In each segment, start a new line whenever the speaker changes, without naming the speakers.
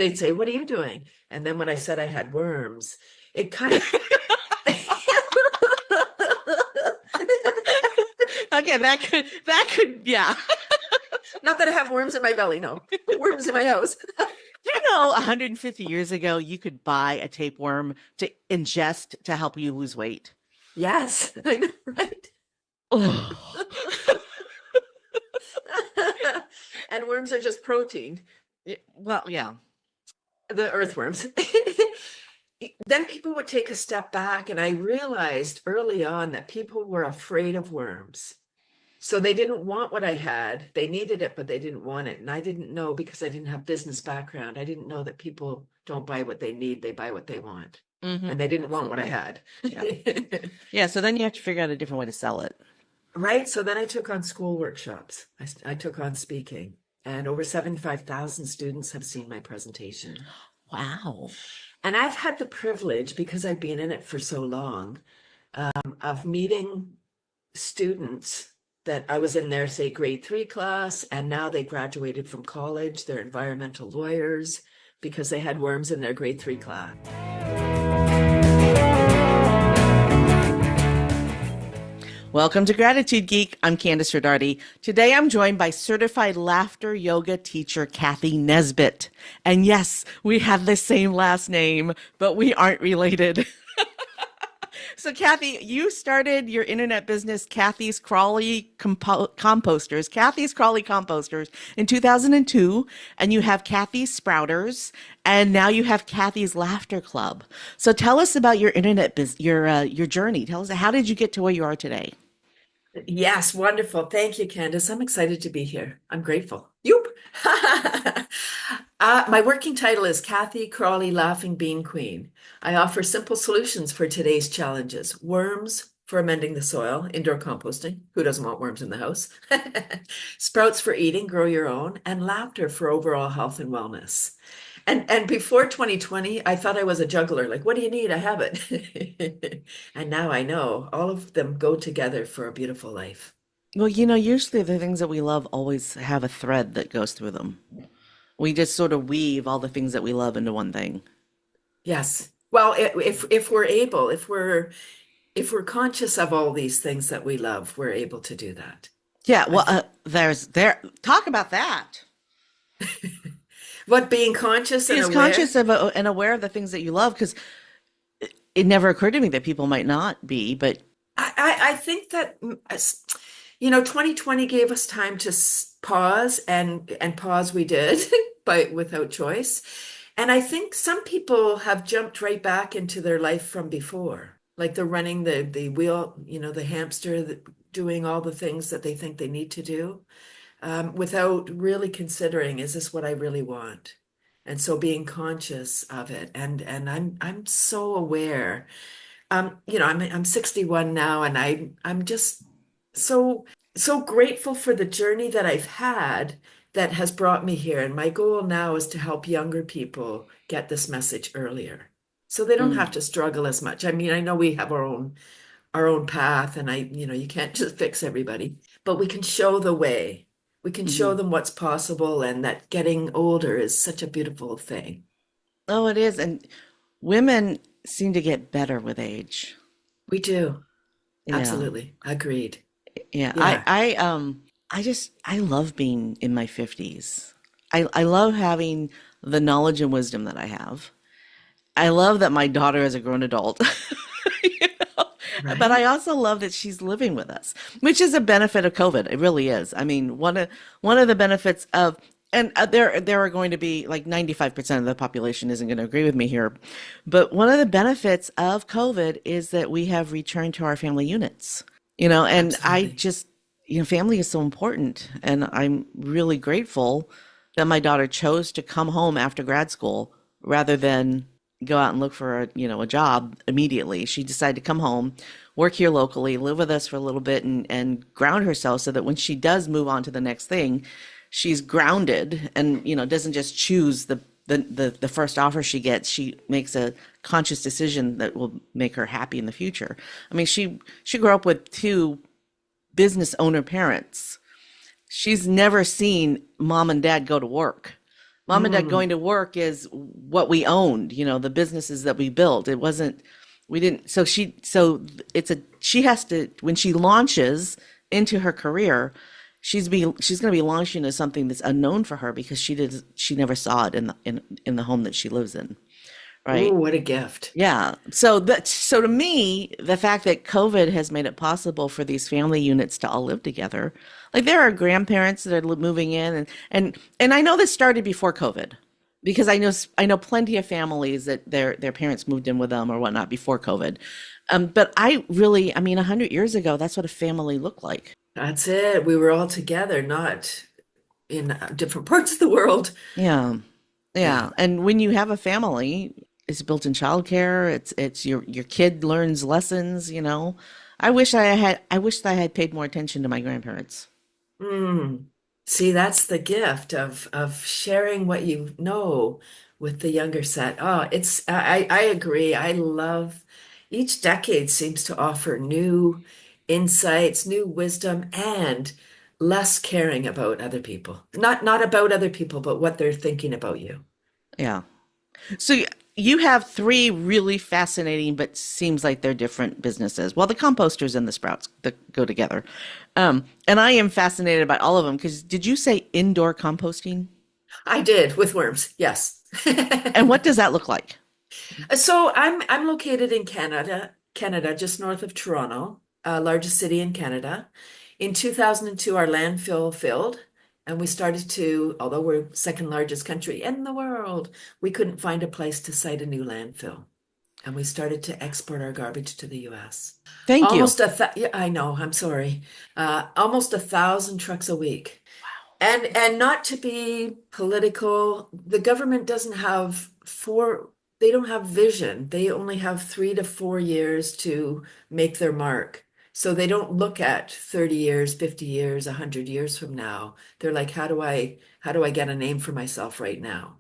they'd say, "What are you doing?" And then when I said I had worms, it kind of
Okay, yeah.
not that I have worms in my belly, no. Worms in my house.
Do you know 150 years ago, you could buy a tapeworm to ingest to help you lose weight?
Yes, I know, right?
Oh.
And worms are just protein,
Well, yeah.
the earthworms. Then people would take a step back, and I realized early on that people were afraid of worms. So they didn't want what I had. They needed it, but they didn't want it. And I didn't know, because I didn't have business background. I didn't know that people don't buy what they need, they buy what they want.
Mm-hmm.
And they didn't want what I had.
Yeah. Yeah, so then you have to figure out a different way to sell it.
Right. So then I took on school workshops. I took on speaking, and over 75,000 students have seen my presentation.
Wow.
And I've had the privilege, because I've been in it for so long, of meeting students that I was in their, say, grade 3 class, and now they graduated from college. They're environmental lawyers because they had worms in their grade 3 class.
Welcome to Gratitude Geek. I'm Kandas Rodarte. Today I'm joined by certified laughter yoga teacher Cathy Nesbitt. And yes, we have the same last name, but we aren't related. So Cathy, you started your internet business, Cathy's Crawly Composters in 2002, and you have Cathy's Sprouters, and now you have Cathy's Laughter Club. So tell us about your internet your journey. Tell us, how did you get to where you are today?
Yes, wonderful. Thank you, Candace. I'm excited to be here. I'm grateful. Yoop. My working title is Cathy Crawly Laughing Bean Queen. I offer simple solutions for today's challenges. Worms for amending the soil, indoor composting. Who doesn't want worms in the house? Sprouts for eating, grow your own, and laughter for overall health and wellness. And before 2020, I thought I was a juggler. Like, what do you need? I have it. And now I know all of them go together for a beautiful life.
Well, you know, usually the things that we love always have a thread that goes through them. We just sort of weave all the things that we love into one thing.
Yes. Well, if we're able, if we're conscious of all these things that we love, we're able to do that.
Yeah, well, talk about that.
What, being conscious and
Is
aware?
conscious of and aware of the things that you love, because it never occurred to me that people might not be, but
I think that 2020 gave us time to pause, and pause we did, but without choice. And I think some people have jumped right back into their life from before, like they're running the wheel, the hamster, doing all the things that they think they need to do, without really considering, is this what I really want? And so being conscious of it, and I'm so aware. I'm 61 now, and I'm just so grateful for the journey that I've had that has brought me here. And my goal now is to help younger people get this message earlier, so they don't have to struggle as much. I mean, I know we have our own path, and you can't just fix everybody, but we can show the way. We can show them what's possible, and that getting older is such a beautiful thing.
oh, it is. And women seem to get better with age.
We do.
Yeah.
Absolutely. Agreed.
Yeah.
Yeah.
I love being in my 50s. I love having the knowledge and wisdom that I have. I love that my daughter is a grown adult. You know? But I
Right.
also love that she's living with us, which is a benefit of COVID. It really is. I mean, one of the benefits of, and there are going to be like 95% of the population isn't going to agree with me here, but one of the benefits of COVID is that we have returned to our family units. And I
Absolutely.
just, family is so important, and I'm really grateful that my daughter chose to come home after grad school rather than go out and look for a job immediately. She decided to come home, work here locally, live with us for a little bit, and ground herself so that when she does move on to the next thing, she's grounded and, doesn't just choose the first offer she gets. She makes a conscious decision that will make her happy in the future. I mean, she grew up with two business owner parents. She's never seen mom and dad go to work. Mom and dad going to work is what we owned, the businesses that we built. It wasn't, we didn't, she has to, when she launches into her career, she's going to be launching into something that's unknown for her because she never saw it in the home that she lives in,
Ooh,
right?
what a gift.
Yeah. So to me, the fact that COVID has made it possible for these family units to all live together, like there are grandparents that are moving in, and I know this started before COVID, because I know plenty of families that their parents moved in with them or whatnot before COVID. But I mean, 100 years ago, that's what a family looked like.
That's it. We were all together, not in different parts of the world.
Yeah.
Yeah.
Yeah. And when you have a family, it's built in childcare. It's your kid learns lessons. I wish that I had paid more attention to my grandparents.
Mm. See, that's the gift of sharing what you know with the younger set. Oh, I agree. I love each decade seems to offer new insights, new wisdom, and less caring about other people. Not about other people, but what they're thinking about you.
Yeah. So you have three really fascinating, but seems like they're different businesses. Well, the composters and the sprouts that go together. And I am fascinated by all of them because did you say indoor composting?
I did with worms, yes.
And what does that look like?
So I'm located in Canada, just north of Toronto, largest city in Canada. In 2002, our landfill filled, and we started to, although we're second largest country in the world, we couldn't find a place to site a new landfill, and we started to export our garbage to the U.S.
Thank you.
Yeah, I know, I'm sorry. Almost 1,000 trucks a week. And not to be political, the government doesn't have they don't have vision. They only have 3 to 4 years to make their mark. So they don't look at 30 years, 50 years, 100 years from now. They're like, how do I get a name for myself right now?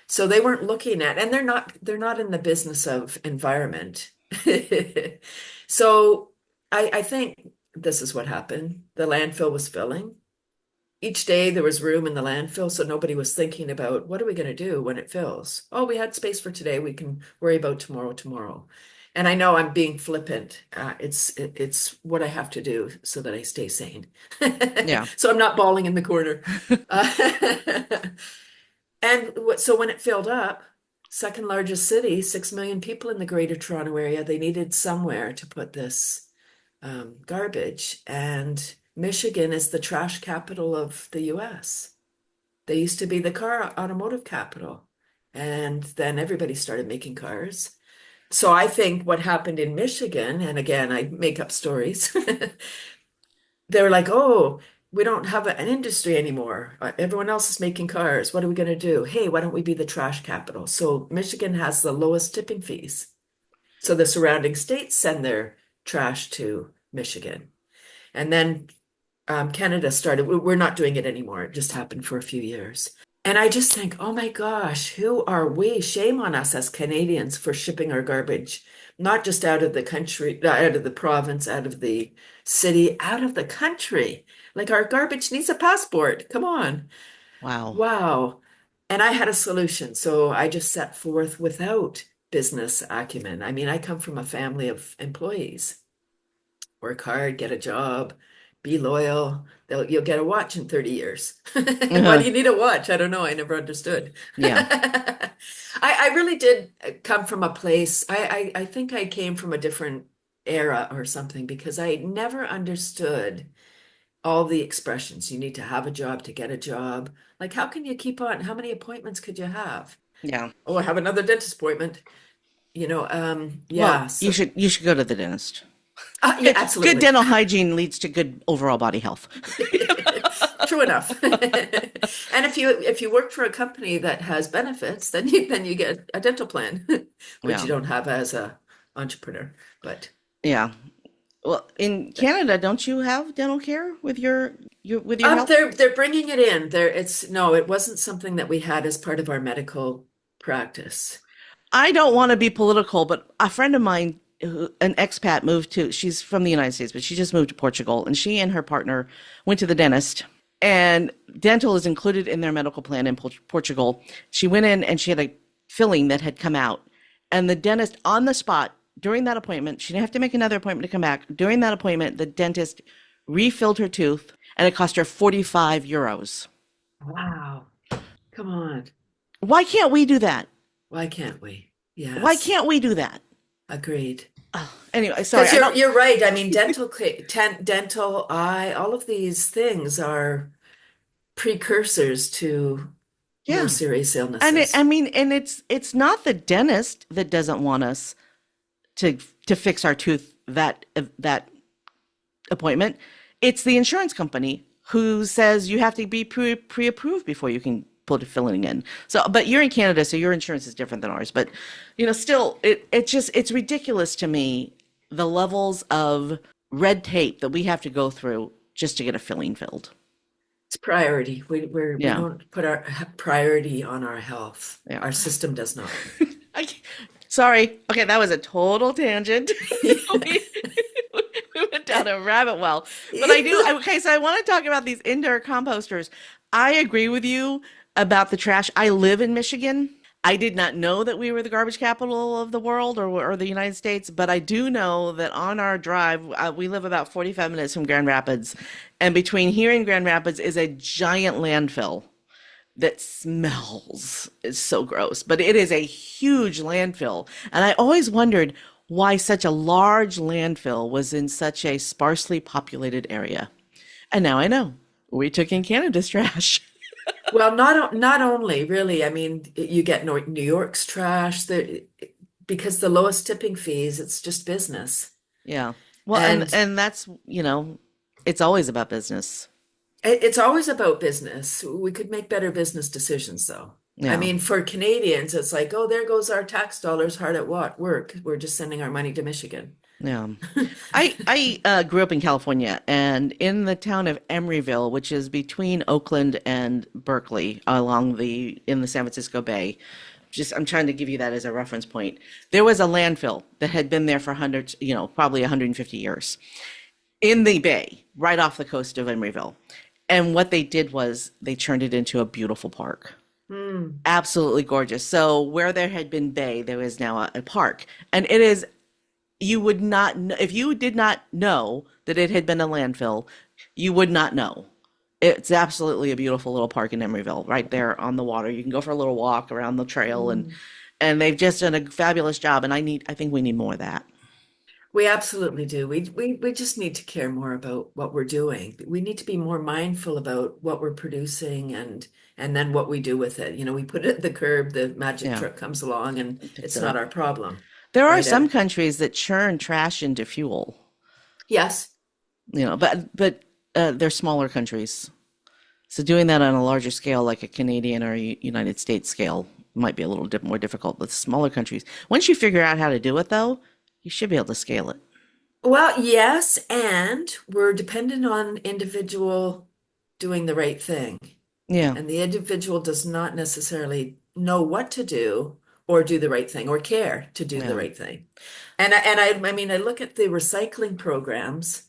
So they weren't looking at, and they're not in the business of environment. So I think this is what happened. The landfill was filling. Each day there was room in the landfill, so nobody was thinking about what are we going to do when it fills? Oh, we had space for today. We can worry about tomorrow. And I know I'm being flippant. It's what I have to do so that I stay sane.
Yeah.
So I'm not bawling in the corner. Uh, so when it filled up, second largest city, 6 million people in the Greater Toronto Area, they needed somewhere to put this garbage. And Michigan is the trash capital of the US. They used to be the car automotive capital. And then everybody started making cars. So I think what happened in Michigan, and again, I make up stories, they were like, oh, we don't have an industry anymore. Everyone else is making cars. What are we going to do? Hey, why don't we be the trash capital? So Michigan has the lowest tipping fees. So the surrounding states send their trash to Michigan. And then Canada started. We're not doing it anymore. It just happened for a few years. And I just think, oh my gosh, who are we? Shame on us as Canadians for shipping our garbage, not just out of the country, out of the province, out of the city, out of the country. Like our garbage needs a passport. Come on.
Wow.
Wow. And I had a solution. So I just set forth without business acumen. I mean, I come from a family of employees. Work hard, get a job, be loyal. You'll get a watch in 30 years. Why do
Uh-huh.
you need a watch? I don't know. I never understood.
Yeah.
I really did come from a place. I think I came from a different era or something because I never understood all the expressions. You need to have a job to get a job. Like, how can you keep on? How many appointments could you have?
Yeah.
Oh, I have another dentist appointment.
Well,
Yeah.
you
So,
should go to the dentist.
yeah,
Good
absolutely.
dental hygiene leads to good overall body health.
True enough. And if you work for a company that has benefits, then you get a dental plan, which
Yeah.
you don't have as a entrepreneur. But
Yeah. Well, in Canada, don't you have dental care with your health?
they're bringing it in. It's no, it wasn't something that we had as part of our medical practice.
I don't want to be political, but a friend of mine, an expat, she's from the United States, but she just moved to Portugal, and she and her partner went to the dentist. And dental is included in their medical plan in Portugal. She went in and she had a filling that had come out. And the dentist on the spot during that appointment, she didn't have to make another appointment to come back. During that appointment, the dentist refilled her tooth and it cost her 45 euros.
Wow. Come on.
Why can't we do that?
Why can't we?
Why
Yes.
can't we do that?
Agreed.
Oh, anyway, sorry.
Because
I don't.
you're right. I mean, dental, eye, all of these things are precursors to more
Yeah.
serious
And
illnesses.
I mean, and it's not the dentist that doesn't want us to fix our tooth that appointment. It's the insurance company who says you have to be pre-approved before you can put a filling in. So, but you're in Canada, so your insurance is different than ours. But still, it's ridiculous to me the levels of red tape that we have to go through just to get a filling filled.
It's priority. We
Yeah,
don't put our priority on our health.
yeah.
Our system does not.
I, sorry. Okay, that was a total tangent. we, we went down a rabbit well. But I do. Okay, so I want to talk about these indoor composters. I agree with you about the trash. I live in Michigan. I did not know that we were the garbage capital of the world or the United States, but I do know that on our drive, we live about 45 minutes from Grand Rapids. And between here and Grand Rapids is a giant landfill that smells. It's so gross, but it is a huge landfill. And I always wondered why such a large landfill was in such a sparsely populated area. And now I know. We took in Canada's trash.
Well, not only really. I mean, you get New York's trash there because the lowest tipping fees. It's just business,
Yeah. Well, and
and
and that's, it's always about business.
it's always about business. We could make better business decisions, though. I
Yeah.
mean, for Canadians, it's like, oh, there goes our tax dollars hard at what work. We're just sending our money to Michigan.
Yeah. I grew up in California and in the town of Emeryville, which is between Oakland and Berkeley along in the San Francisco Bay. Just I'm trying to give you that as a reference point. There was a landfill that had been there for hundreds, probably 150 years in the bay, right off the coast of Emeryville. And what they did was they turned it into a beautiful park.
Hmm.
Absolutely gorgeous. So where there had been bay, there is now a park. And it is you would not if you did not know that it had been a landfill, you would not know. It's absolutely a beautiful little park in Emeryville, right there on the water. You can go for a little walk around the trail, and
Hmm.
they've just done a fabulous job. And I think we need more of that.
We absolutely do. We just need to care more about what we're doing. We need to be more mindful about what we're producing and then what we do with it. We put it at the curb, the magic
Yeah,
truck comes along and
picks
it's
it
not
up.
our problem,
There are
right?
some countries that churn trash into fuel,
Yes.
but they're smaller countries. So doing that on a larger scale, like a Canadian or United States scale, might be a little more difficult with smaller countries. Once you figure out how to do it, though, you should be able to scale it.
Well, yes, and we're dependent on individual doing the right thing.
Yeah,
And the individual does not necessarily know what to do or do the right thing or care to do the
yeah.
right thing. I mean, I look at the recycling programs.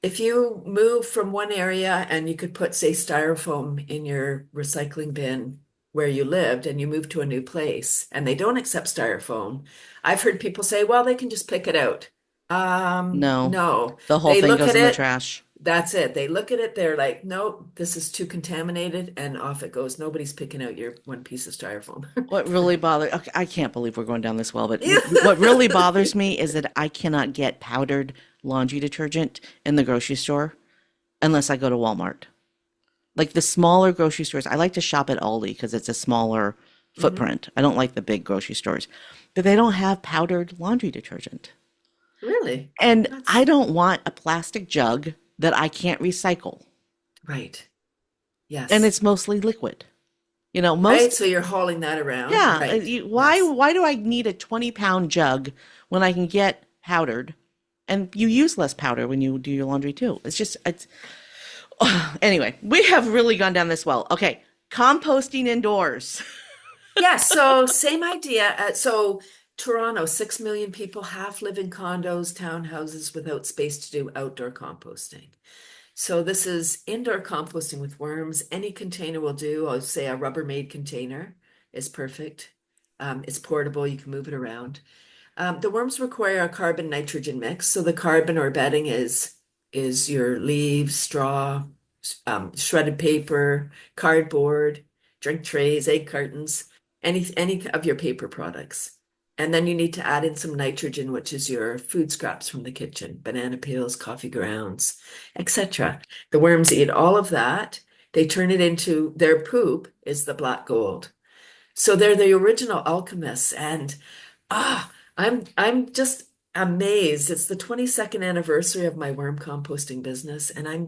If you move from one area and you could put, say, styrofoam in your recycling bin where you lived and you move to a new place and they don't accept styrofoam, I've heard people say, well, they can just pick it out.
No,
No.
the whole
They
thing
look
goes
at
in the
it,
trash.
that's it. They look at it, they're like, nope, this is too contaminated, and off it goes. Nobody's picking out your one piece of styrofoam.
What really bothers, okay, I can't believe we're going down this well, but what really bothers me is that I cannot get powdered laundry detergent in the grocery store unless I go to Walmart. Like the smaller grocery stores, I like to shop at Aldi because it's a smaller
Hmm.
footprint. I don't like the big grocery stores, but they don't have powdered laundry detergent.
Really?
And I
That's
don't want a plastic jug that I can't recycle.
right.
And
Yes.
it's mostly liquid.
Right.
Most,
So you're hauling that around.
yeah,
Right.
why
Yes.
why do I need a 20-pound jug when I can get powdered? And you use less powder when you do your laundry too. It's anyway, we have really gone down this well. Okay, composting indoors.
Yeah. So same idea. So Toronto, 6 million people, half live in condos, townhouses without space to do outdoor composting. So this is indoor composting with worms. Any container will do. I'll say a Rubbermaid container is perfect. It's portable, you can move it around. The worms require a carbon nitrogen mix. So the carbon or bedding is your leaves, straw, shredded paper, cardboard, drink trays, egg cartons, any of your paper products. And then you need to add in some nitrogen, which is your food scraps from the kitchen, banana peels, coffee grounds, etc. The worms eat all of that. They turn it into their poop is the black gold. So they're the original alchemists. And I'm just amazed. It's the 22nd anniversary of my worm composting business, and I'm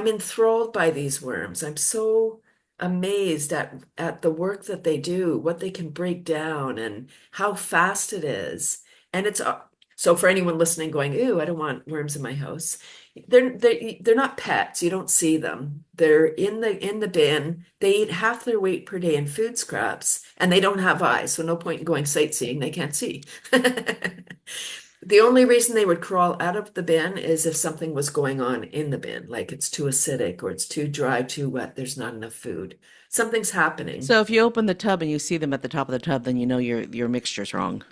enthralled by these worms. I'm so amazed at the work that they do, what they can break down, and how fast it is. And it's so for anyone listening going, "Ew, I don't want worms in my house." They're not pets. You don't see them. They're in the bin. They eat half their weight per day in food scraps, and they don't have eyes, so no point in going sightseeing. They can't see. The only reason they would crawl out of the bin is if something was going on in the bin, like it's too acidic or it's too dry, too wet, there's not enough food. Something's happening.
So if you open the tub and you see them at the top of the tub, then you know your mixture's wrong.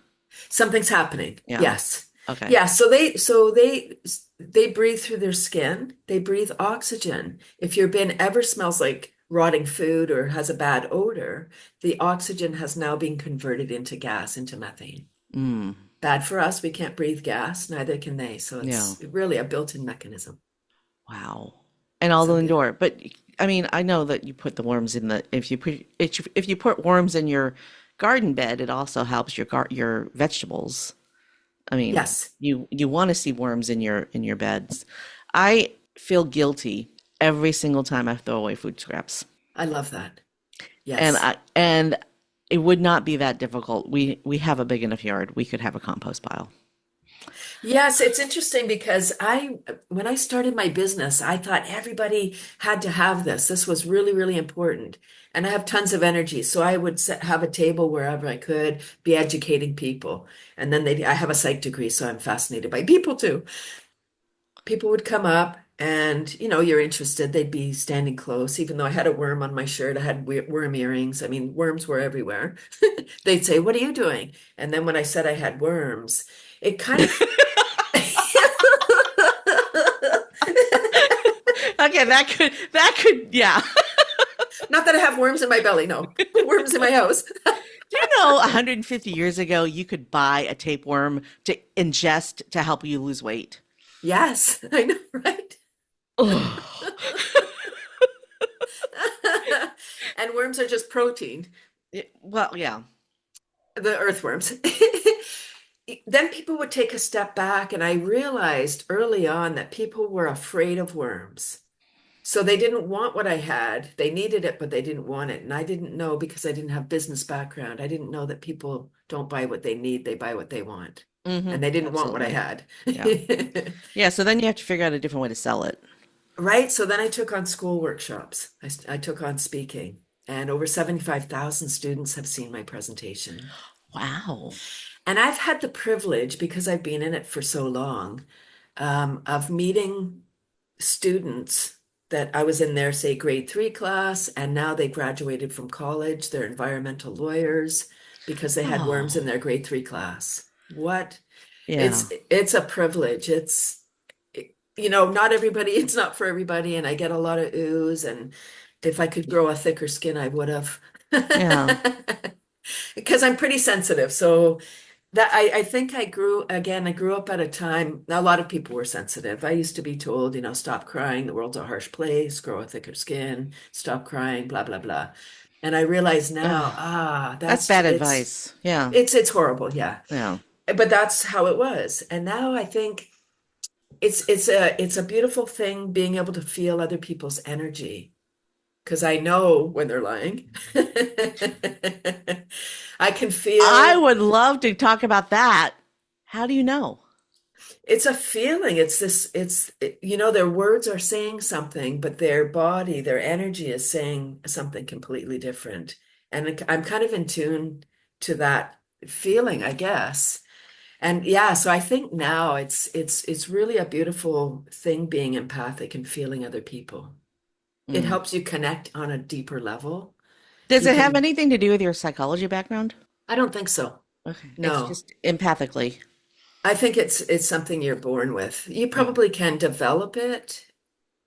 Something's happening.
Yeah.
Yes.
Okay.
Yeah, so they breathe through their skin. They breathe oxygen. If your bin ever smells like rotting food or has a bad odor, the oxygen has now been converted into gas, into methane.
Mm.
Bad for us. We can't breathe gas, neither can they. So
Yeah.
it's really a built-in mechanism.
Wow. And all
So
the
beautiful.
indoor, but I mean, I know that you put the worms in the if you put worms in your garden bed, it also helps your vegetables. I mean,
Yes,
you want to see worms in your beds. I feel guilty every single time I throw away food scraps.
I love that.
And
Yes.
and it would not be that difficult. We have a big enough yard. We could have a compost pile.
Yes, it's interesting because when I started my business, I thought everybody had to have this. This was really, really important. And I have tons of energy. So I would have a table wherever I could, be educating people. And then I have a psych degree, so I'm fascinated by people too. People would come up and, you're interested. They'd be standing close, even though I had a worm on my shirt. I had worm earrings. I mean, worms were everywhere. They'd say, "What are you doing?" And then when I said I had worms, it kind of
Okay, that could yeah.
not that I have worms in my belly, no. Worms in my house.
Do you know 150 years ago you could buy a tapeworm to ingest to help you lose weight?
Yes, I know, right?
Oh.
And worms are just protein,
Well, yeah.
the earthworms. Then people would take a step back, and I realized early on that people were afraid of worms. So they didn't want what I had. They needed it, but they didn't want it. And I didn't know because I didn't have business background. I didn't know that people don't buy what they need, they buy what they want.
Hmm.
And they didn't want what I
Absolutely.
had.
Yeah. Yeah, so then you have to figure out a different way to sell it.
Right. So then I took on school workshops. I took on speaking, and over 75,000 students have seen my presentation.
Wow.
And I've had the privilege, because I've been in it for so long, of meeting students that I was in their, say, grade 3 class, and now they graduated from college. They're environmental lawyers because they had worms
Oh,
in their grade 3 class. What?
yeah.
It's a privilege. Not everybody, it's not for everybody, and I get a lot of oohs, and if I could grow a thicker skin, I would have.
Yeah.
Because I'm pretty sensitive. So that I think I grew up at a time, a lot of people were sensitive. I used to be told, stop crying, the world's a harsh place, grow a thicker skin, stop crying, blah, blah, blah. And I realize now,
Ugh, that's
that's
bad advice. Yeah.
it's horrible, yeah.
Yeah.
But that's how it was. And now I think it's a beautiful thing being able to feel other people's energy because I know when they're lying. I can
I
feel
would love to talk about that. How do you know?
it's a feeling. Their words are saying something, but their body, their energy is saying something completely different. And I'm kind of in tune to that feeling, I guess. And yeah, so I think now it's really a beautiful thing being empathic and feeling other people. It
Mm.
helps you connect on a deeper level.
Does
You
it have
can,
anything to do with your psychology background?
I don't think so.
Okay. It's
No.
just empathically.
I think it's something you're born with. You
Yeah.
probably can develop it.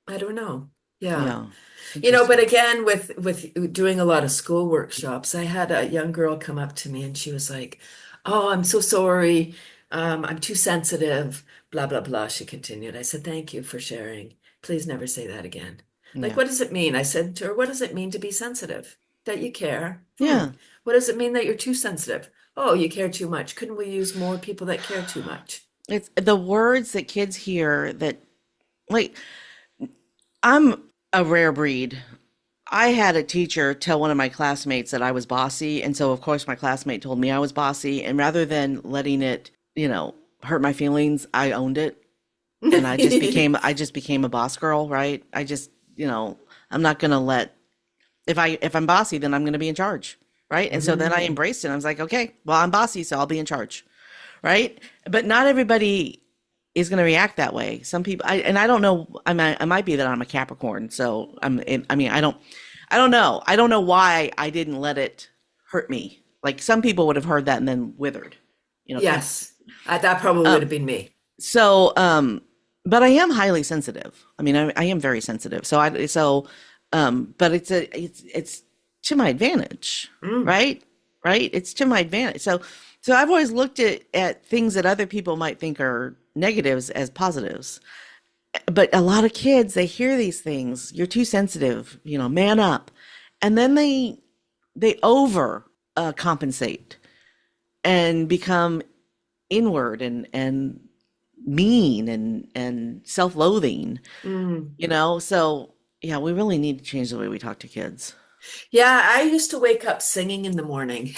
I don't know. Yeah.
Yeah.
But
Interesting.
again, with doing a lot of school workshops, I had a young girl come up to me and she was like, "Oh, I'm so sorry. I'm too sensitive, blah, blah, blah." She continued. I said, "Thank you for sharing. Please never say that again." Like,
Yeah.
what does it mean? I said to her, "What does it mean to be sensitive? That you care?
Yeah.
What does it mean that you're too sensitive? Oh, you care too much. Couldn't we use more people that care too much?"
It's the words that kids hear that, like, I'm a rare breed. I had a teacher tell one of my classmates that I was bossy, and so of course my classmate told me I was bossy, and rather than letting it, hurt my feelings, I owned it, and I just became a boss girl, right? I'm not gonna let if I'm bossy, then I'm gonna be in charge, right? And so then I
Mm.
embraced it. I was like, okay, well, I'm bossy, so I'll be in charge, right? But not everybody is going to react that way. Some people, and I don't know. I might be that I'm a Capricorn, so I mean, I don't know. I don't know why I didn't let it hurt me. Like some people would have heard that and then withered, kind of.
Yes, that probably would
Um,
have been me.
so, but I am highly sensitive. I mean, I am very sensitive. But it's to my advantage,
Mm.
right? Right? It's to my advantage. So I've always looked at things that other people might think are negatives as positives. But a lot of kids, they hear these things. You're too sensitive, man up. And then they over compensate and become inward and mean and self-loathing,
Mm.
So yeah, we really need to change the way we talk to kids.
Yeah, I used to wake up singing in the morning.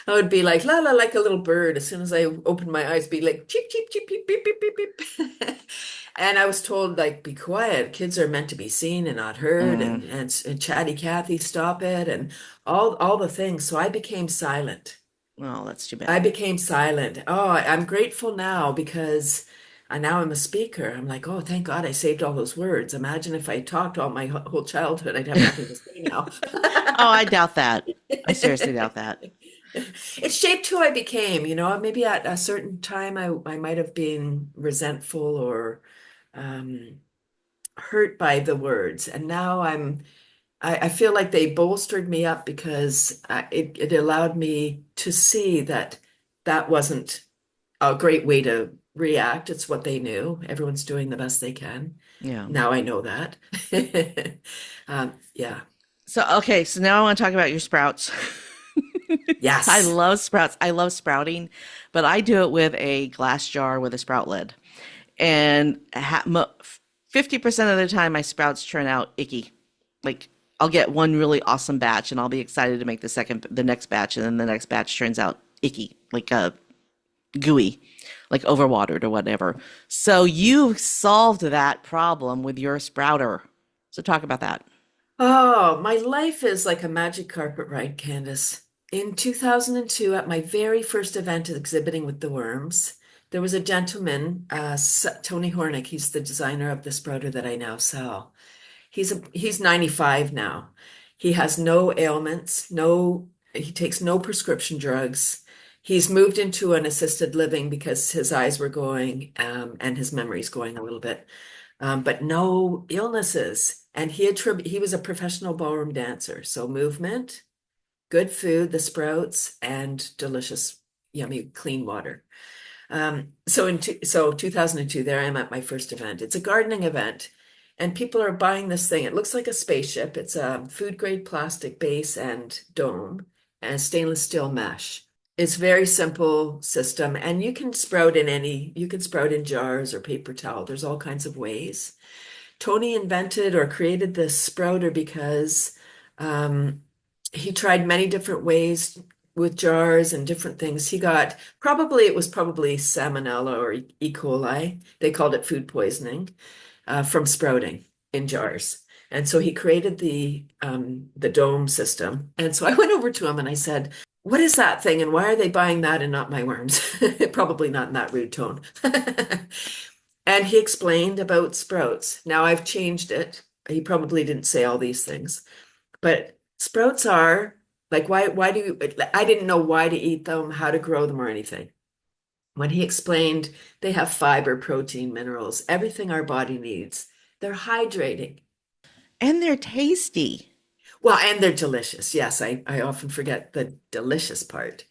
I would be like la la like a little bird. As soon as I opened my eyes, be like cheep cheep cheep beep beep beep beep beep. And I was told like be quiet. Kids are meant to be seen and not heard.
Mm,
And chatty Cathy, stop it, and all the things. So I became silent.
well, that's too
I
bad.
became silent. Oh, I'm grateful now because I now I'm a speaker. I'm like, oh, thank God I saved all those words. Imagine if I talked all my whole childhood, I'd have nothing to say now.
Oh, I doubt that. I seriously doubt that.
It shaped who I became, maybe at a certain time I might have been resentful or um, hurt by the words. And now I feel like they bolstered me up because it allowed me to see that that wasn't a great way to react. It's what they knew. Everyone's doing the best they can.
Yeah.
Now I know that. Yeah.
So okay, so now I want to talk about your sprouts. I
Yes.
love sprouts. I love sprouting, but I do it with a glass jar with a sprout lid. And 50% of the time my sprouts turn out icky. Like I'll get one really awesome batch and I'll be excited to make the next batch, and then the next batch turns out icky, like gooey, like overwatered or whatever. So you solved that problem with your sprouter. So talk about that.
Oh, my life is like a magic carpet ride, Candace. In 2002, at my very first event exhibiting with the worms, there was a gentleman, Tony Hornick. He's the designer of the sprouter that I now sell. He's 95 now. He has no ailments, he takes no prescription drugs. He's moved into an assisted living because his eyes were going, and his memory's going a little bit, but no illnesses. And he was a professional ballroom dancer. So movement, good food, the sprouts, and delicious, yummy, clean water. So 2002, there I am at my first event. It's a gardening event, and people are buying this thing. It looks like a spaceship. It's a food grade plastic base and dome and stainless steel mesh. It's very simple system, and you can sprout in jars or paper towel. There's all kinds of ways. Tony invented or created this sprouter because um, he tried many different ways with jars and different things. It was probably salmonella or E. coli. They called it food poisoning from sprouting in jars. And so he created the dome system. And so I went over to him and I said, what is that thing and why are they buying that and not my worms? Probably not in that rude tone. And he explained about sprouts. Now I've changed it. He probably didn't say all these things, but sprouts are like, why do you, I didn't know why to eat them, how to grow them or anything. When he explained they have fiber, protein, minerals, everything our body needs. They're hydrating.
And they're tasty.
Well, and they're delicious. Yes, I often forget the delicious part.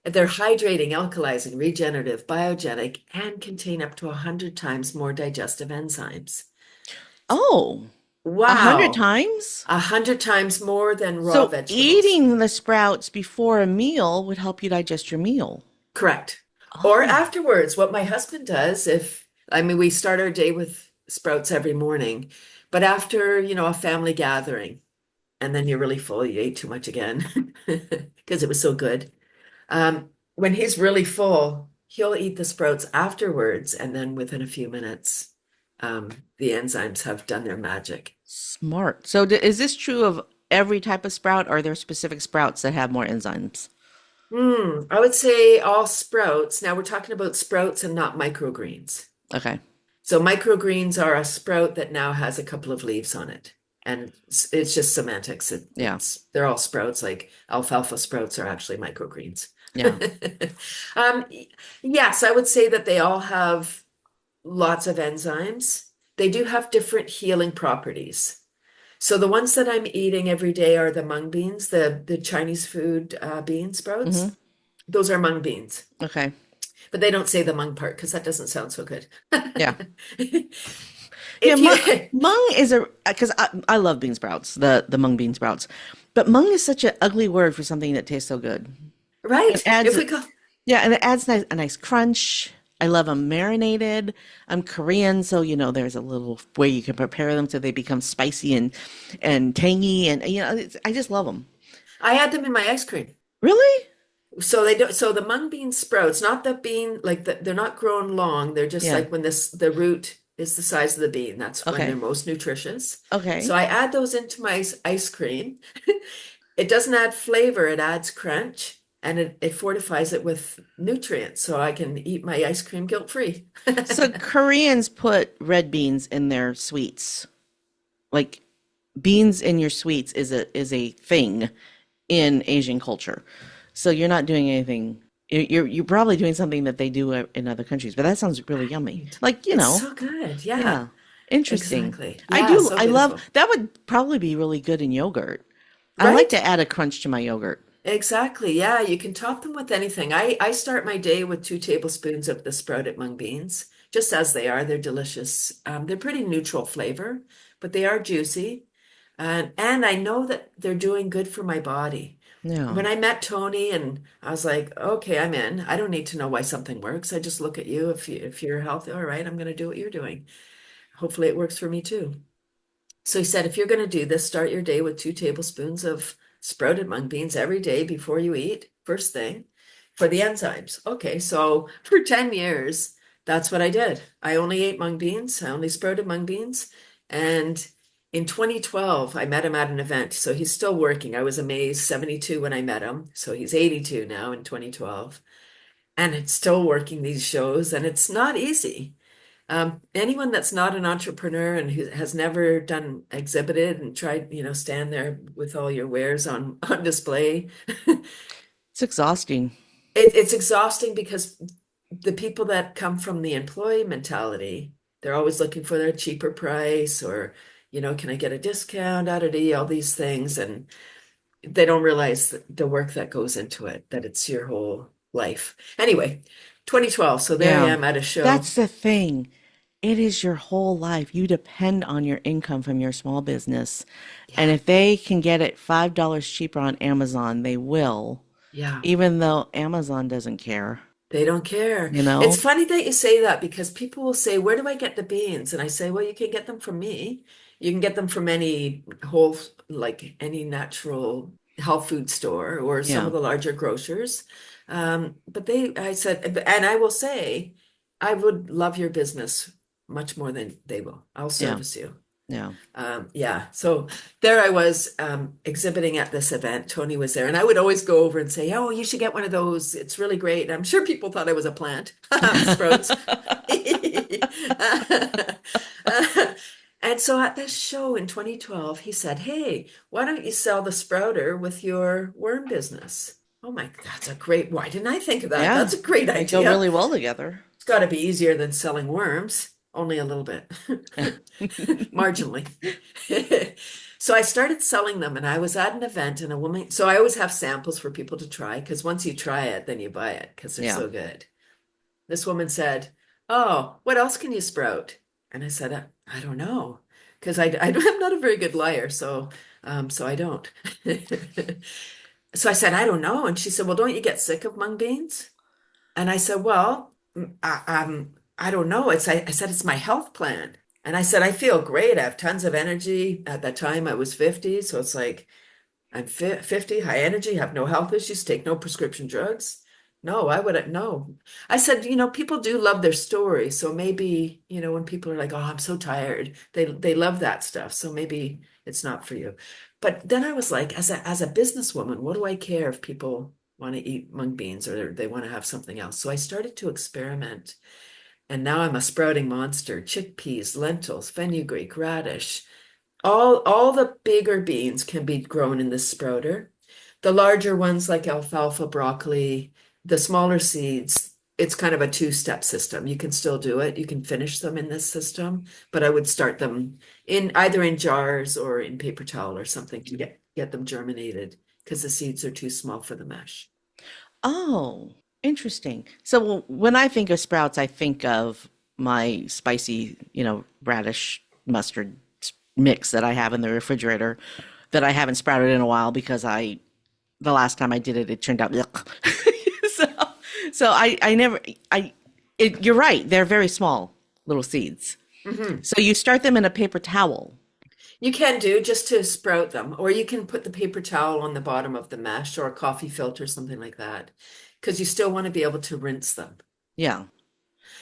They're hydrating, alkalizing, regenerative, biogenic, and contain up to 100 times more digestive enzymes.
Oh, 100
Wow.
times?
100 times more than raw
So
vegetables.
eating the sprouts before a meal would help you digest your meal.
Correct. Or
Oh,
afterwards, what my husband does, I mean, we start our day with sprouts every morning, but after, a family gathering, and then you're really full, you ate too much again because it was so good. When he's really full, he'll eat the sprouts afterwards, and then within a few minutes, the enzymes have done their magic.
smart. So is this true of every type of sprout? Or are there specific sprouts that have more enzymes?
I would say all sprouts. Now we're talking about sprouts and not microgreens.
Okay.
So microgreens are a sprout that now has a couple of leaves on it. And it's just semantics.
Yeah.
They're all sprouts, like alfalfa sprouts are actually microgreens.
Yeah.
Um, yes, I would say that they all have lots of enzymes. They do have different healing properties. So the ones that I'm eating every day are the mung beans, the Chinese food bean
Hmm.
sprouts. Those are mung beans,
Okay.
but they don't say the mung part because that doesn't sound so good.
Yeah. Yeah.
If you
Mung is a, because I love bean sprouts, the mung bean sprouts. But mung is such an ugly word for something that tastes so good. It
right,
adds,
if we go
yeah, and it adds a nice crunch. I love them marinated. I'm Korean, so there's a little way you can prepare them so they become spicy and tangy, and I just love them.
I add them in my ice cream.
Really?
So they don't, so the mung bean sprouts, not the bean, like they're not grown long. They're just
Yeah.
like when the root is the size of the bean. That's when they're
Okay.
most nutritious. So
Okay.
I add those into my ice cream. It doesn't add flavor, it adds crunch and it fortifies it with nutrients so I can eat my ice cream guilt-free.
So Koreans put red beans in their sweets. Like beans in your sweets is a thing in Asian culture. So you're not doing anything. You're probably doing something that they do in other countries, but that sounds really yummy.
Right.
Like,
It's so good. Yeah,
yeah, interesting.
exactly.
I
Yeah,
do.
so
I love
beautiful.
that. Would probably be really good in yogurt. I like
Right?
to add a crunch to my yogurt.
Exactly. Yeah, you can top them with anything. I start my day with 2 tablespoons of the sprouted mung beans, just as they are. They're delicious. They're pretty neutral flavor, but they are juicy. And I know that they're doing good for my body.
Yeah,
When I met Tony and I was like, okay, I'm in. I don't need to know why something works. I just look at you. If you're healthy, all right, I'm going to do what you're doing. Hopefully it works for me too. So he said, if you're going to do this, start your day with 2 tablespoons of sprouted mung beans every day before you eat, first thing, for the enzymes. Okay, so for 10 years, that's what I did. I only ate mung beans, I only sprouted mung beans. And in 2012, I met him at an event. So he's still working. I was amazed, 72 when I met him. So he's 82 now in 2012. And it's still working these shows, and it's not easy. Anyone that's not an entrepreneur and who has never done exhibited and tried, stand there with all your wares on on display,
it's exhausting.
it's exhausting because the people that come from the employee mentality, they're always looking for their cheaper price or, can I get a discount out of the all these things, and they don't realize the work that goes into it, that it's your whole life. Anyway, 2012, so there I
Yeah,
am at a show.
that's the thing. It is your whole life. You depend on your income from your small business. And
Yeah,
if they can get it $5 cheaper on Amazon, they will,
yeah.
even though Amazon doesn't care,
They don't care.
you
It's
know?
funny that you say that because people will say, where do I get the beans? And I say, well, you can get them from me. You can get them from any like any natural health food store or some
Yeah,
of the larger grocers. I said, and I will say, I would love your business much more than they will. I'll
yeah.
service you.
Yeah.
Yeah, so there I was exhibiting at this event. Tony was there, and I would always go over and say, "Oh, you should get one of those. It's really great." And I'm sure people thought I was a plant, sprouts. And so at this show in 2012, he said, "Hey, why don't you sell the sprouter with your worm business?" Oh my, that's a great, why didn't I think of that?
Yeah.
That's a great
They go
idea.
really well together.
It's got to be easier than selling worms, only a little bit, marginally. So I started selling them, and I was at an event, and a woman, so I always have samples for people to try because once you try it, then you buy it because they're
Yeah.
so good. This woman said, "Oh, what else can you sprout?" And I said, I don't know, because I'm not a very good liar, so I don't. So I said, "I don't know." And she said, "Well, don't you get sick of mung beans?" And I said, "Well, I don't know. I said, it's my health plan." And I said, "I feel great. I have tons of energy." At that time, I was 50. So it's like, I'm 50, high energy, have no health issues, take no prescription drugs. No, I wouldn't. No. I said, people do love their story. So maybe, when people are like, "Oh, I'm so tired," they love that stuff. So maybe it's not for you. But then I was like, as a businesswoman, what do I care if people want to eat mung beans or they want to have something else? So I started to experiment. And now I'm a sprouting monster. Chickpeas, lentils, fenugreek, radish. All the bigger beans can be grown in this sprouter. The larger ones like alfalfa, broccoli, the smaller seeds, it's kind of a two-step system. You can still do it. You can finish them in this system, but I would start them in either in jars or in paper towel or something to get them germinated because the seeds are too small for the mesh.
Oh, interesting. So when I think of sprouts, I think of my spicy, radish mustard mix that I have in the refrigerator that I haven't sprouted in a while because the last time I did it, it turned out yuck. So, so I never, you're right. They're very small little seeds.
Mhm.
So you start them in a paper towel.
You can do just to sprout them, or you can put the paper towel on the bottom of the mesh or a coffee filter, something like that, because you still want to be able to rinse them.
Yeah.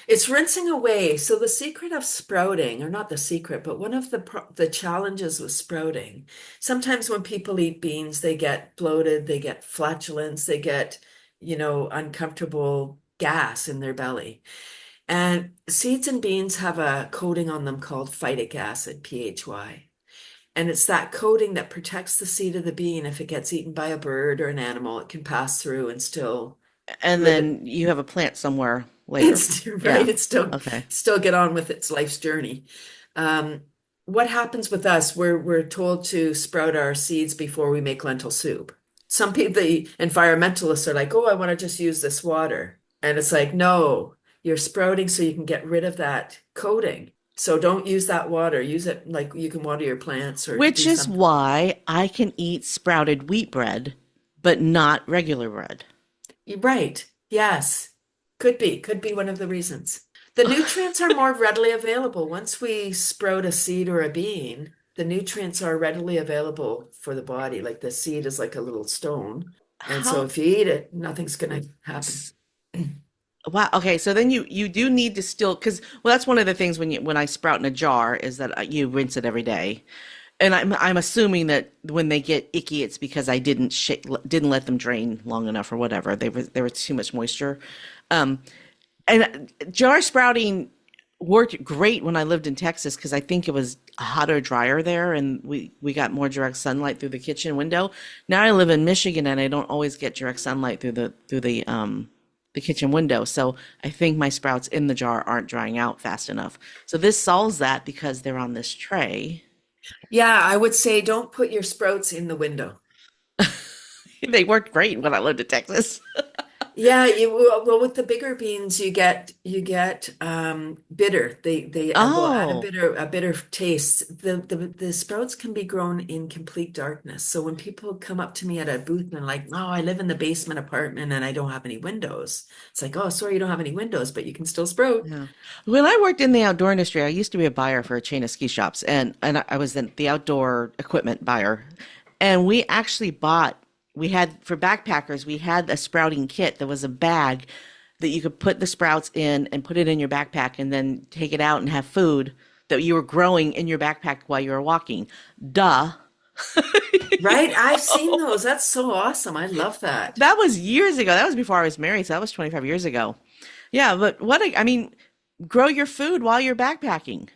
It's rinsing away. So the secret of sprouting, or not the secret, but one of the challenges with sprouting, sometimes when people eat beans, they get bloated, they get flatulence, they get, uncomfortable gas in their belly. And seeds and beans have a coating on them called phytic acid, PHY. And it's that coating that protects the seed of the bean. If it gets eaten by a bird or an animal, it can pass through and still
And
live it.
then you have a plant somewhere later.
It's right.
Yeah.
It's
Okay.
still get on with its life's journey. Um, what happens with us? We're told to sprout our seeds before we make lentil soup. Some people, the environmentalists, are like, "Oh, I want to just use this water," and it's like, no, you're sprouting so you can get rid of that coating. So don't use that water. Use it like you can water your plants or
Which
do
is
something.
why I can eat sprouted wheat bread, but not regular bread.
You're right. Yes. Could be one of the reasons. The nutrients are more readily available. Once we sprout a seed or a bean, the nutrients are readily available for the body. Like the seed is like a little stone. And so
How?
if you eat it, nothing's going to happen.
s- Wow. Okay. So then you do need to still because that's one of the things when I sprout in a jar is that you rinse it every day, and I'm assuming that when they get icky, it's because I didn't let them drain long enough or whatever. There was too much moisture. Um, and jar sprouting worked great when I lived in Texas because I think it was hotter, drier there, and we got more direct sunlight through the kitchen window. Now I live in Michigan and I don't always get direct sunlight through the kitchen window. So I think my sprouts in the jar aren't drying out fast enough. So this solves that because they're on this tray.
Yeah, I would say don't put your sprouts in the window.
They worked great when I lived in Texas.
Yeah, well with the bigger beans you get bitter. They will add a
Oh,
bitter taste. The sprouts can be grown in complete darkness. So when people come up to me at a booth and like, "Oh, I live in the basement apartment and I don't have any windows." It's like, "Oh, sorry, you don't have any windows, but you can still sprout."
yeah. When I worked in the outdoor industry, I used to be a buyer for a chain of ski shops, and I was the outdoor equipment buyer. And we had for backpackers, we had a sprouting kit that was a bag that you could put the sprouts in and put it in your backpack and then take it out and have food that you were growing in your backpack while you were walking. Duh. You
Right? I've seen
know?
those. That's so awesome. I love that.
That was years ago. That was before I was married, so that was 25 years ago. Yeah, but I mean, grow your food while you're backpacking.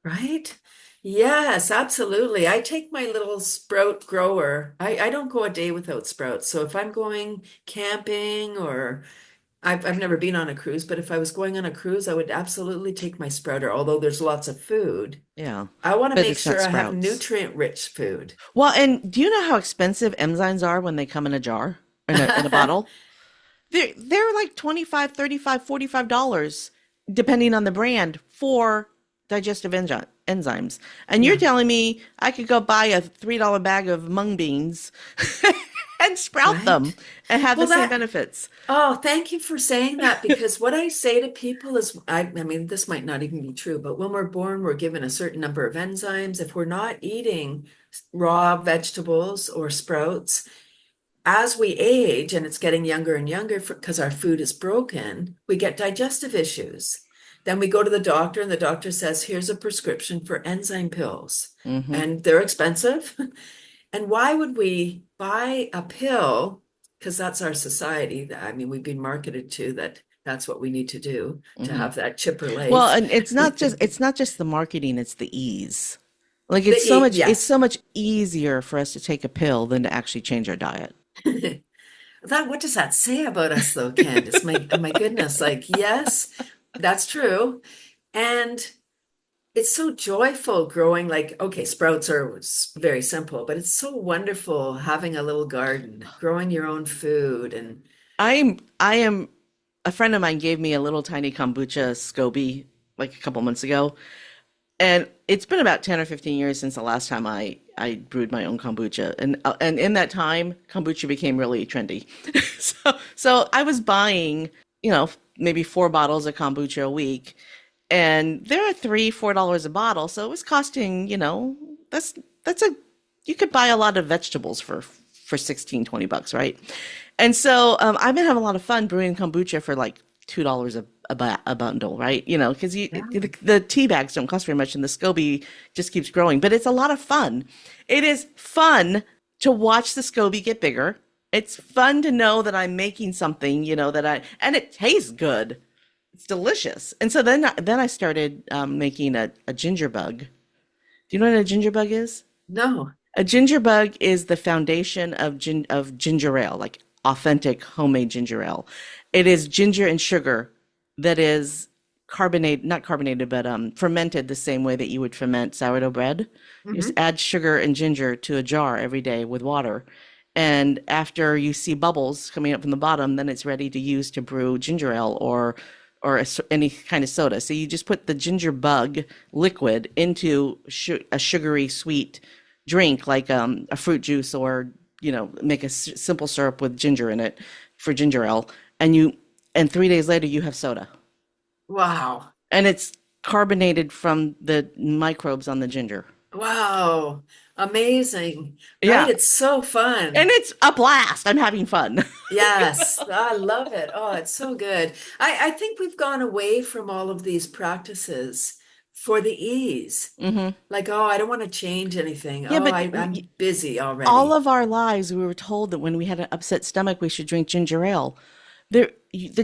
Right? Yes, absolutely. I take my little sprout grower. I don't go a day without sprouts. So if I'm going camping or I've never been on a cruise, but if I was going on a cruise, I would absolutely take my sprouter, although there's lots of food.
Yeah,
I want to
but
make
it's not
sure I have
sprouts.
nutrient-rich food.
Well, and do you know how expensive enzymes are when they come in a jar, in a bottle? They're like 25, 35, $45, depending on the brand, for digestive enzymes. And you're
Yeah.
telling me I could go buy a $3 bag of mung beans and sprout them
Right?
and have the
Well,
same
that
benefits.
Oh, thank you for saying that because what I say to people is, I mean, this might not even be true, but when we're born, we're given a certain number of enzymes. If we're not eating raw vegetables or sprouts, as we age and it's getting younger and younger because our food is broken, we get digestive issues. Then we go to the doctor, and the doctor says, here's a prescription for enzyme pills,
Hmm.
and they're expensive. And why would we buy a pill? Because that's our society. I mean, we've been marketed to that that's what we need to do to
Hmm.
have that chipper
Well,
life.
and it's not just the marketing, it's the ease. Like it's
Yes.
so much easier for us to take a pill than to actually change our diet.
That what does that say about us though, Candace? My goodness, like yes, that's true. And it's so joyful growing like okay, sprouts are very simple, but it's so wonderful having a little garden, growing your own food and
I am a friend of mine gave me a little tiny kombucha SCOBY like a couple months ago. And it's been about 10 or 15 years since the last time I brewed my own kombucha. And in that time, kombucha became really trendy. So I was buying, maybe 4 bottles of kombucha a week. And they're $3, $4 a bottle. So it was costing, that's that's a you could buy a lot of vegetables for 16, $20, right? And so I've been having a lot of fun brewing kombucha for like $2 a bundle, right? Because
yeah.
the tea bags don't cost very much, and the SCOBY just keeps growing. But it's a lot of fun. It is fun to watch the SCOBY get bigger. It's fun to know that I'm making something, and it tastes good. It's delicious. And so then I started making a ginger bug. Do you know what a ginger bug is?
No.
A ginger bug is the foundation of ginger ale, like authentic homemade ginger ale. It is ginger and sugar that is not carbonated, but fermented the same way that you would ferment sourdough bread. You just
Mhm.
add sugar and ginger to a jar every day with water. And after you see bubbles coming up from the bottom, then it's ready to use to brew ginger ale or any kind of soda. So you just put the ginger bug liquid into a sugary sweet drink like a fruit juice or make a simple syrup with ginger in it for ginger ale, and 3 days later you have soda,
Wow.
and it's carbonated from the microbes on the ginger.
Wow. Amazing. Right?
Yeah,
It's so
and
fun.
it's a blast. I'm having fun.
Yes. I love it. Oh, it's so good. I think we've gone away from all of these practices for the ease.
Hmm.
Like, oh, I don't want to change anything.
Yeah,
Oh,
but
I'm busy
all
already.
of our lives we were told that when we had an upset stomach we should drink ginger ale. The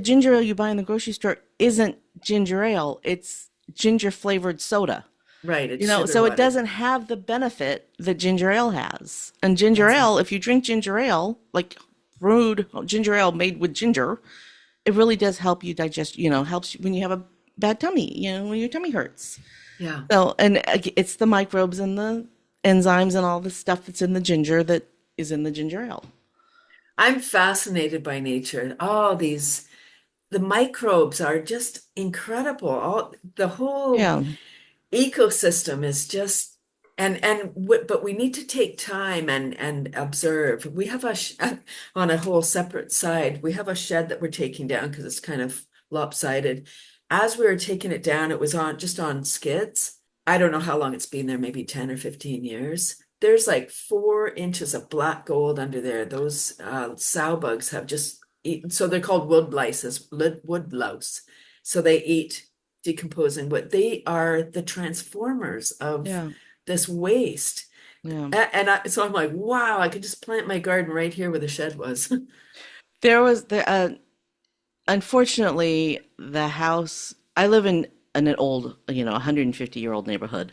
ginger ale you buy in the grocery store isn't ginger ale, it's ginger flavored soda.
Right. It's sugar
So it
water.
doesn't have the benefit that ginger ale has. And ginger
That's
ale, if you drink ginger ale, like brewed ginger ale made with ginger, it really does help you digest, helps you when you have a bad tummy, when your tummy hurts.
yeah.
So, and it's the microbes and the enzymes and all the stuff that's in the ginger that is in the ginger ale.
I'm fascinated by nature. All these the microbes are just incredible. All the whole
Yeah.
ecosystem is just but we need to take time and observe. We have on a whole separate side. We have a shed that we're taking down because it's kind of lopsided. As we were taking it down, it was on just on skids. I don't know how long it's been there, maybe 10 or 15 years. There's like 4 inches of black gold under there. Those sow bugs have just eaten. So they're called wood lice, wood louse. So they eat. decomposing, but they are the transformers of
Yeah.
this waste.
Yeah.
So I'm like, wow, I could just plant my garden right here where the shed was.
There was the unfortunately the house I live in an old, 150-year-old neighborhood.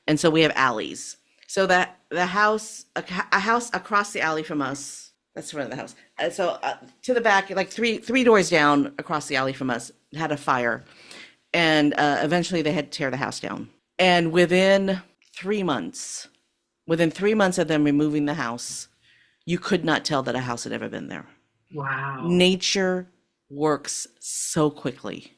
And so we have alleys. So that the house a house across the alley from us, that's the front of the house. To the back, like three doors down across the alley from us, had a fire. And eventually they had to tear the house down. And 3 months, within 3 months of them removing the house, you could not tell that a house had ever been there.
Wow.
Nature works so quickly.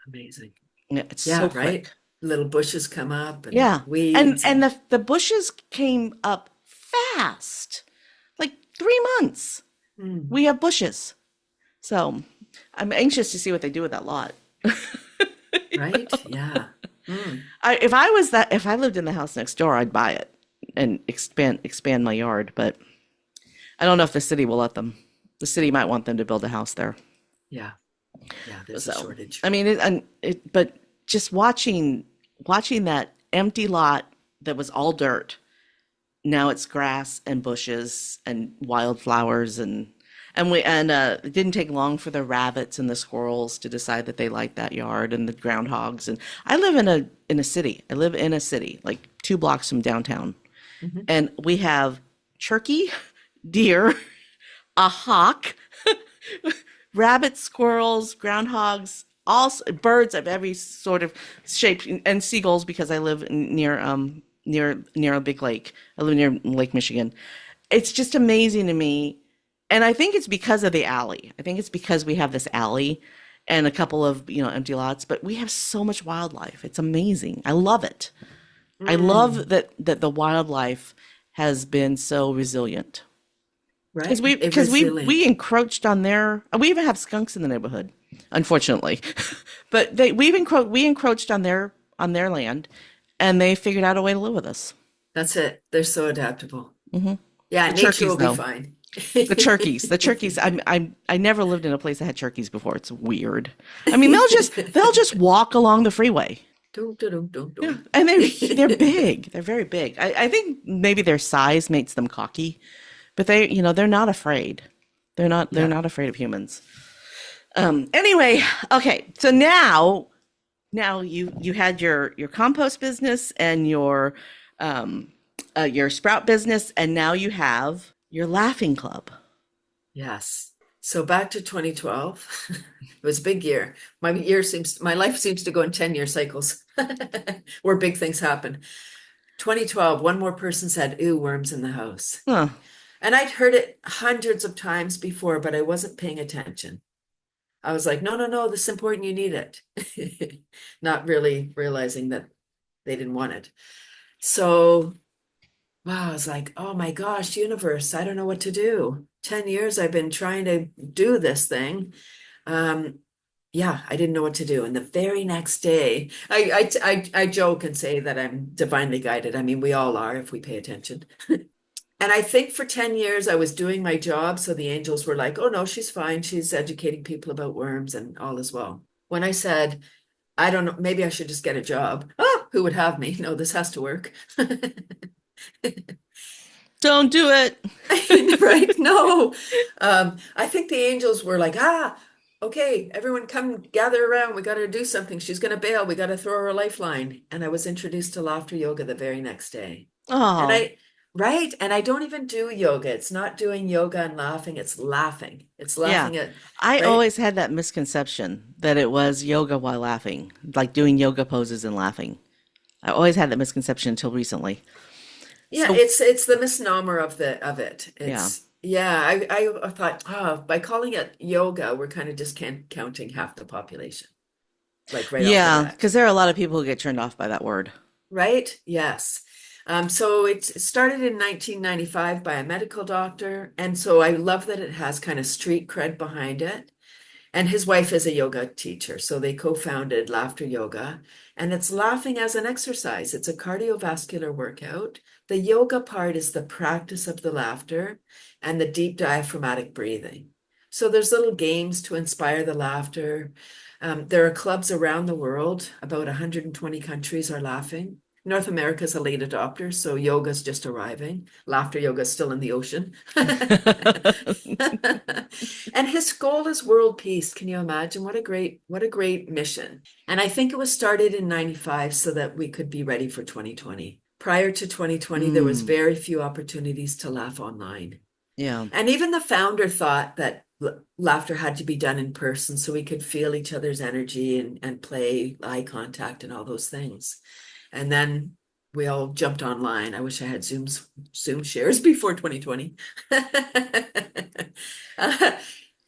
Amazing.
Yeah, it's so
Yeah, right?
quick.
Little bushes come up and
Yeah. And
weeds
and
and
the bushes came up fast. Like 3 months.
mm,
We have bushes. So I'm anxious to see what they do with that lot.
right? Yeah. Mm,
If I lived in the house next door, I'd buy it and expand my yard, but I don't know if the city will let them. The city might want them to build a house there.
yeah. Yeah, there's a
So,
shortage.
I mean, but just watching that empty lot that was all dirt, now it's grass and bushes and wildflowers and it didn't take long for the rabbits and the squirrels to decide that they liked that yard and the groundhogs. And I live in a city. I live in a city, like 2 blocks from downtown.
Mhm.
And we have turkey, deer, a hawk, rabbits, squirrels, groundhogs, birds of every sort of shape, and seagulls because I live near a big lake. I live near Lake Michigan. It's just amazing to me, and I think it's because of the alley. I think it's because we have this alley and a couple of empty lots, but we have so much wildlife. It's amazing. I love it. I love
Mm,
that the wildlife has been so resilient. Because
right?
we
A
because we
resilient.
encroached on their. We even have skunks in the neighborhood, unfortunately, but we encroached on their land, and they figured out a way to live with us.
That's it. They're so adaptable.
Hmm.
Yeah,
The
nature
turkeys,
will be
though,
fine.
the turkeys. I never lived in a place that had turkeys before. It's weird. I mean, they'll just walk along the freeway.
Dun, dun, dun, dun,
Yeah,
dun.
and they're big. They're very big. I think maybe their size makes them cocky, but they're not afraid. They're
Yeah.
not afraid of humans. Anyway, okay. So now you had your compost business and your sprout business, and now you have your laughing club.
Yes. So back to 2012. It was a big year. My life seems to go in 10-year cycles where big things happen. 2012, one more person said, "Ooh, worms in the house."
Huh.
And I'd heard it hundreds of times before, but I wasn't paying attention. I was like, no, no, no, this is important. You need it. Not really realizing that they didn't want it. So, wow, I was like, oh my gosh, universe, I don't know what to do. 10 years I've been trying to do this thing. Um, yeah, I didn't know what to do. And the very next day, I joke and say that I'm divinely guided. I mean, we all are if we pay attention. And I think for 10 years I was doing my job. So the angels were like, oh no, she's fine. She's educating people about worms and all is well. When I said, I don't know, maybe I should just get a job. Oh, who would have me? No, this has to work.
Don't do it.
Right? No. I think the angels were like, okay, everyone come gather around. We got to do something. She's going to bail. We got to throw her a lifeline. And I was introduced to laughter yoga the very next day. And
Oh,
right. And I don't even do yoga. It's not doing yoga and laughing. It's laughing. It's
yeah.
laughing at,
I
right?
always had that misconception that it was yoga while laughing, like doing yoga poses and laughing. I always had that misconception until recently.
Yeah,
So,
it's the misnomer of it.
yeah.
It's yeah, I thought, by calling it yoga, we're kind of discounting half the population, like right off the
Yeah,
bat.
because there are a lot of people who get turned off by that word.
Right? Yes. So it started in 1995 by a medical doctor, and so I love that it has kind of street cred behind it. And his wife is a yoga teacher, so they co-founded Laughter Yoga, and it's laughing as an exercise. It's a cardiovascular workout. The yoga part is the practice of the laughter and the deep diaphragmatic breathing. So there's little games to inspire the laughter. There are clubs around the world. About 120 countries are laughing. North America is a late adopter, so yoga's just arriving. Laughter yoga is still in the ocean. And his goal is world peace. Can you imagine? What a great mission. And I think it was started in 95 so that we could be ready for 2020. Prior to 2020, there was
Mm,
very few opportunities to laugh online.
yeah.
And even the founder thought that laughter had to be done in person so we could feel each other's energy and play eye contact and all those things. And then we all jumped online. I wish I had Zoom shares before 2020. Uh,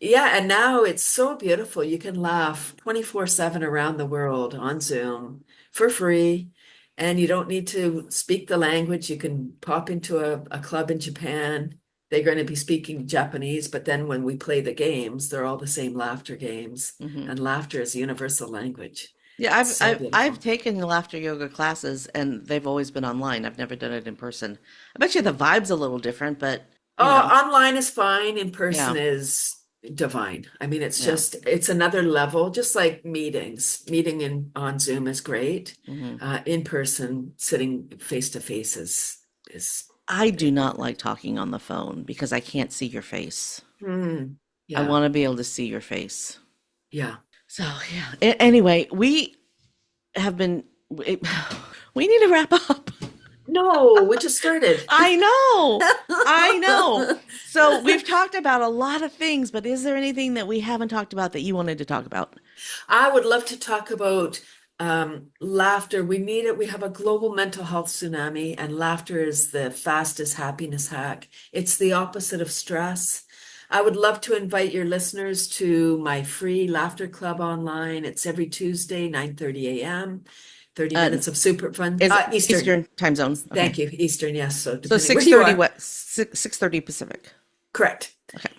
yeah, and now it's so beautiful. You can laugh 24/7 around the world on Zoom for free. And you don't need to speak the language. You can pop into a club in Japan. They're going to be speaking Japanese, but then when we play the games, they're all the same laughter games.
Hmm.
And laughter is a universal language.
Yeah,
It's so
I've
beautiful.
taken laughter yoga classes and they've always been online. I've never done it in person. I bet you the vibe's a little different, but
Oh,
you know,
online is fine. In person
yeah,
is divine. I mean,
yeah.
it's another level, just like meetings. Meeting on Zoom is great.
Hmm.
In person, sitting face to face is
I do not like talking on the phone because I can't see your face.
hmm,
I
yeah,
want to be able to see your face.
yeah.
So, yeah. Anyway, we have been, we, we need to wrap up.
No, we just started.
I know. I know. So, we've talked about a lot of things, but is there anything that we haven't talked about that you wanted to talk about?
I would love to talk about laughter. We need it. We have a global mental health tsunami, and laughter is the fastest happiness hack. It's the opposite of stress. I would love to invite your listeners to my free laughter club online. It's every Tuesday, 9:30 a.m. 30
Uh,
minutes of super fun.
is
Eastern.
Eastern time zone. Okay.
Thank you. Eastern, yes. So
So
depending where you
6:30
are.
what 6:30 Pacific.
Correct.
Okay.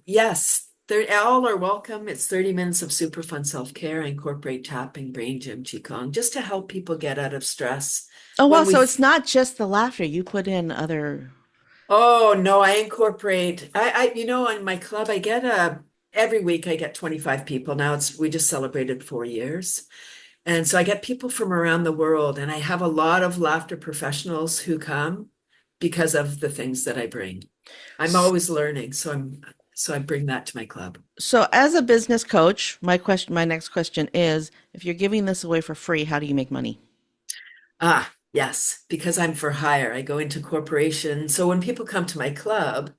Yes, they're all are welcome. It's 30 minutes of super fun self-care. I incorporate tapping, brain gym, qigong, just to help people get out of stress.
Oh,
When
well,
we,
so it's not just the laughter. You put in other.
oh no, I incorporate. In my club, every week I get 25 people. Now we just celebrated 4 years, and so I get people from around the world, and I have a lot of laughter professionals who come because of the things that I bring. I'm always learning, so I bring that to my club.
So, as a business coach, my next question is, if you're giving this away for free, how do you make money?
Ah, yes, because I'm for hire. I go into corporation. So when people come to my club,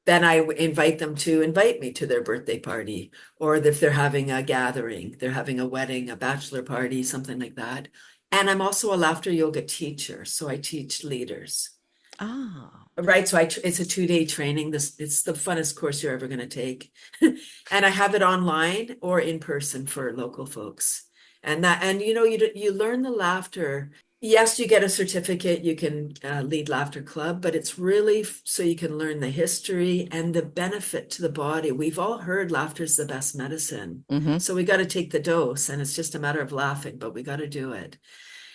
then invite them to invite me to their birthday party, or if they're having a gathering, they're having a wedding, a bachelor party, something like that. And I'm also a laughter yoga teacher, so I teach leaders.
Ah,
Right, so it's a 2-day training. It's the funnest course you're ever going to take, and I have it online or in person for local folks. And you learn the laughter. Yes, you get a certificate. You can lead laughter club, but it's really so you can learn the history and the benefit to the body. We've all heard laughter is the best medicine,
mm-hmm.
so we got to take the dose, and it's just a matter of laughing, but we got to do it.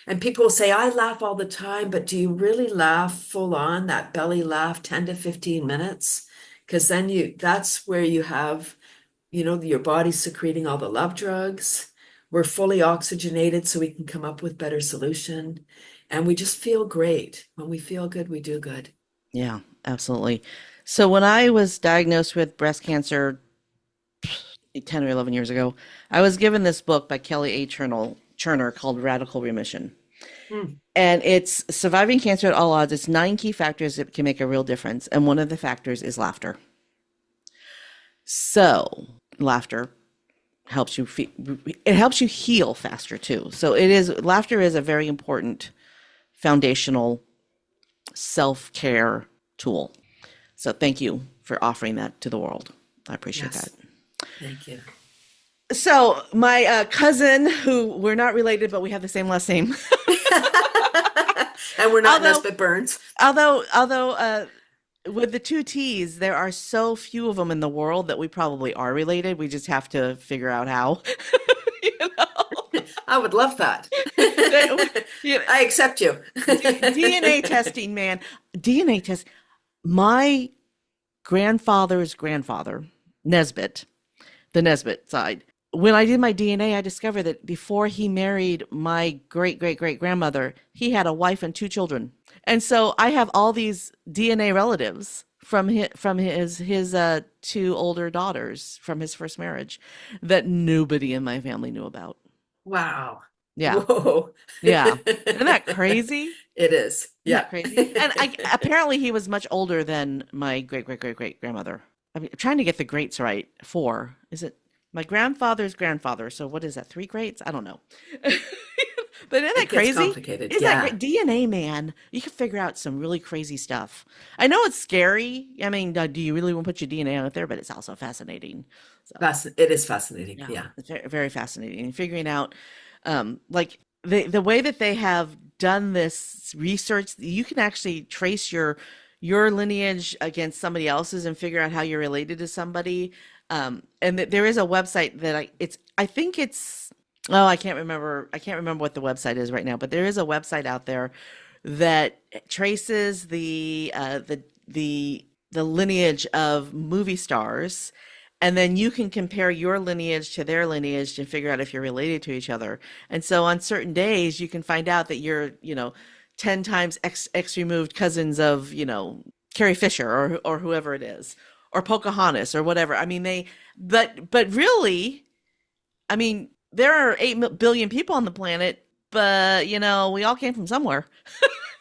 And people will say, I laugh all the time, but do you really laugh full on, that belly laugh, 10 to 15 minutes? Because then that's where you have, your body's secreting all the love drugs. We're fully oxygenated so we can come up with better solution. And we just feel great. When we feel good, we do good.
Yeah, absolutely. So, when I was diagnosed with breast cancer 10 or 11 years ago, I was given this book by Kelly A. Cherner called Radical Remission.
Hmm.
And it's surviving cancer at all odds. It's 9 key factors that can make a real difference. And one of the factors is laughter. So, laughter helps you it helps you heal faster too. So laughter is a very important foundational self-care tool. So thank you for offering that to the world. I appreciate that.
Yes. Thank you.
So my cousin, who we're not related, but we have the same last name.
And we're not
although,
Nesbitt Burns.
although, with the two T's, there are so few of them in the world that we probably are related. We just have to figure out how. You know?
I would love that.
You know,
I accept you.
DNA testing, man. DNA test. My grandfather's grandfather Nesbitt, the Nesbitt side. When I did my DNA, I discovered that before he married my great great great grandmother, he had a wife and two children. And so I have all these DNA relatives from his two older daughters from his first marriage that nobody in my family knew about.
Wow.
Yeah.
Whoa.
Yeah. Isn't that crazy?
It is.
Isn't
Yeah.
that crazy? And I apparently he was much older than my great great great great grandmother. I mean, I'm trying to get the greats right. Four. Is it my grandfather's grandfather? So what is that? Three greats? I don't know. But isn't that
It gets
crazy?
complicated.
Isn't that
Yeah.
great? DNA, man. You can figure out some really crazy stuff. I know it's scary. I mean, do you really want to put your DNA out there? But it's also fascinating. So.
It is fascinating.
Yeah,
Yeah.
it's very, very fascinating. And figuring out, like the way that they have done this research, you can actually trace your lineage against somebody else's and figure out how you're related to somebody. And there is a website that I think it's, oh, I can't remember what the website is right now, but there is a website out there that traces the lineage of movie stars, and then you can compare your lineage to their lineage to figure out if you're related to each other. And so on certain days, you can find out that you're, 10 times X removed cousins of, Carrie Fisher or whoever it is, or Pocahontas or whatever. I mean, but really, I mean, there are 8 billion people on the planet, but, we all came from somewhere.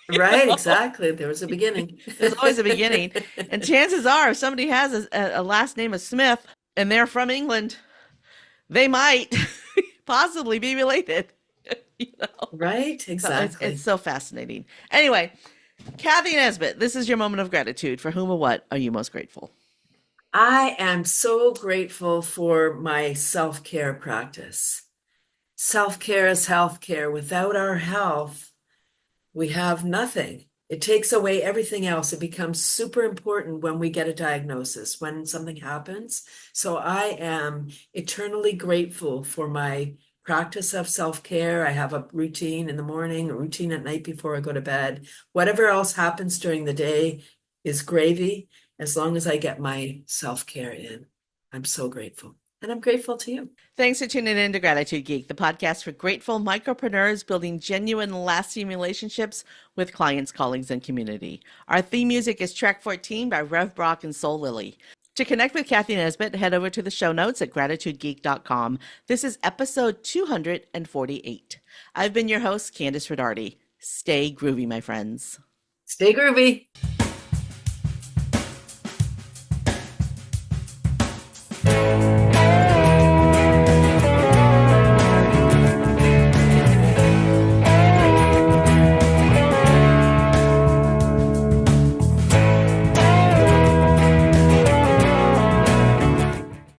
You
Right.
know?
Exactly. There was a beginning.
There's always a beginning. And chances are, if somebody has a last name of Smith and they're from England, they might possibly be related. You know?
Right.
So it's
Exactly.
so fascinating. Anyway, Cathy Nesbitt, this is your moment of gratitude. For whom or what are you most grateful?
I am so grateful for my self-care practice. Self-care is health-care. Without our health, we have nothing. It takes away everything else. It becomes super important when we get a diagnosis, when something happens. So I am eternally grateful for my practice of self-care. I have a routine in the morning, a routine at night before I go to bed. Whatever else happens during the day is gravy as long as I get my self-care in. I'm so grateful. And I'm grateful to you.
Thanks for tuning in to Gratitude Geek, the podcast for grateful micropreneurs building genuine, lasting relationships with clients, colleagues, and community. Our theme music is track 14 by Rev Brock and Soul Lily. To connect with Cathy Nesbitt, head over to the show notes at gratitudegeek.com. This is episode 248. I've been your host, Kandas Rodarte. Stay groovy, my friends.
Stay groovy.